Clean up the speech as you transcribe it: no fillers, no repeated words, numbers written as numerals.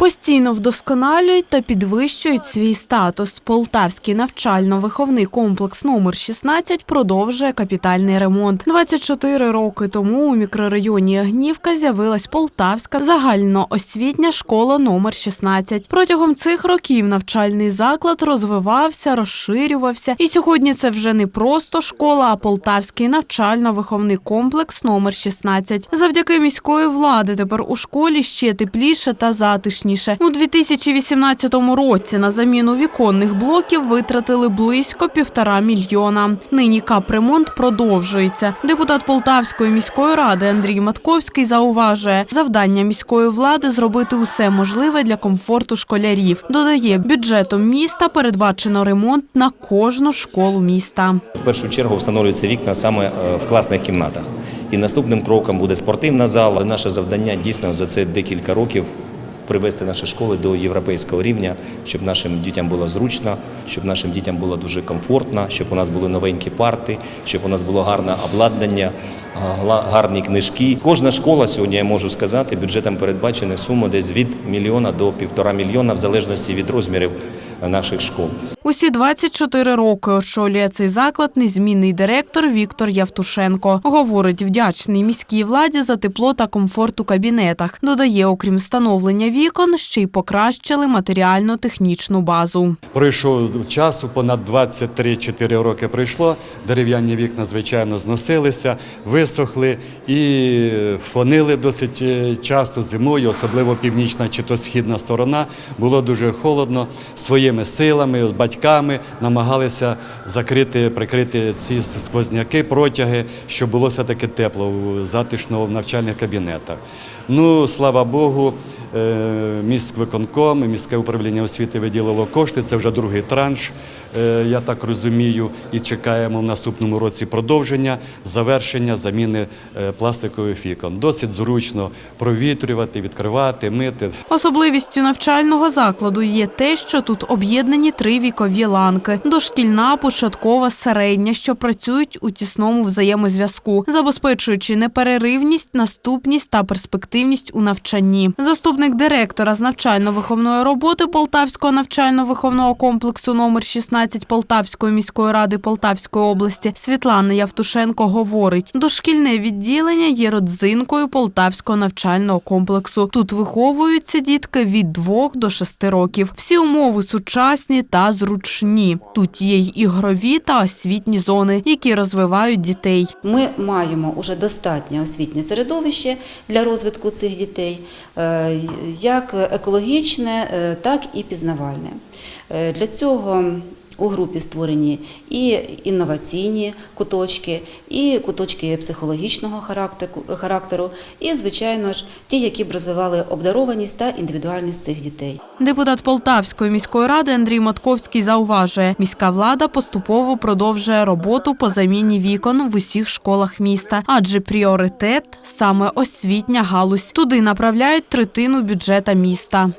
Постійно вдосконалюють та підвищують свій статус. Полтавський навчально-виховний комплекс номер 16 продовжує капітальний ремонт. 24 роки тому у мікрорайоні Огнівка з'явилась Полтавська загальноосвітня школа номер 16. Протягом цих років навчальний заклад розвивався, розширювався. І сьогодні це вже не просто школа, а Полтавський навчально-виховний комплекс номер 16. Завдяки міської влади тепер у школі ще тепліше та затишніше. У 2018 році на заміну віконних блоків витратили близько 1,5 мільйона. Нині капремонт продовжується. Депутат Полтавської міської ради Андрій Матковський зауважує, завдання міської влади – зробити усе можливе для комфорту школярів. Додає, бюджетом міста передбачено ремонт на кожну школу міста. В першу чергу встановлюються вікна саме в класних кімнатах. І наступним кроком буде спортивна зала. Наше завдання дійсно за це декілька років привести наші школи до європейського рівня, щоб нашим дітям було зручно, щоб нашим дітям було дуже комфортно, щоб у нас були новенькі парти, щоб у нас було гарне обладнання, гарні книжки. Кожна школа сьогодні, я можу сказати, бюджетом передбачена сума десь від 1 мільйона до 1,5 мільйона, в залежності від розмірів наших школ. Усі 24 роки очолює цей заклад незмінний директор Віктор Явтушенко. Говорить, вдячний міській владі за тепло та комфорт у кабінетах. Додає, окрім встановлення вікон, ще й покращили матеріально-технічну базу. Пройшов часу, понад 23-4 роки пройшло, дерев'яні вікна, звичайно, зносилися, висохли і фонили досить часто зимою, особливо північна чи то східна сторона. Було дуже холодно. Своїми силами, з батьками намагалися прикрити ці сквозняки, протяги, щоб було все-таки тепло, затишно в навчальних кабінетах. Ну, слава Богу, міськвиконком, міське управління освіти виділило кошти, це вже другий транш, я так розумію, і чекаємо в наступному році продовження, завершення заміни пластикових вікон. Досить зручно провітрювати, відкривати, мити. Особливістю навчального закладу є те, що тут об'єднані 3 вікові ланки – дошкільна, початкова, середня, що працюють у тісному взаємозв'язку, забезпечуючи непереривність, наступність та перспективність у навчанні. Заступник директора з навчально-виховної роботи Полтавського навчально-виховного комплексу номер 16 Полтавської міської ради Полтавської області Світлана Явтушенко говорить, дошкільне відділення є родзинкою Полтавського навчального комплексу. Тут виховуються дітки від 2 до 6 років. Всі умови сучасні та зручні. Тут є й ігрові та освітні зони, які розвивають дітей. Ми маємо вже достатнє освітнє середовище для розвитку цих дітей, як екологічне, так і пізнавальне. Для цього у групі створені і інноваційні куточки, і куточки психологічного характеру, і, звичайно ж, ті, які б розвивали обдарованість та індивідуальність цих дітей. Депутат Полтавської міської ради Андрій Матковський зауважує, міська влада поступово продовжує роботу по заміні вікон в усіх школах міста, адже пріоритет – саме освітня галузь. Туди направляють 1/3 бюджету міста.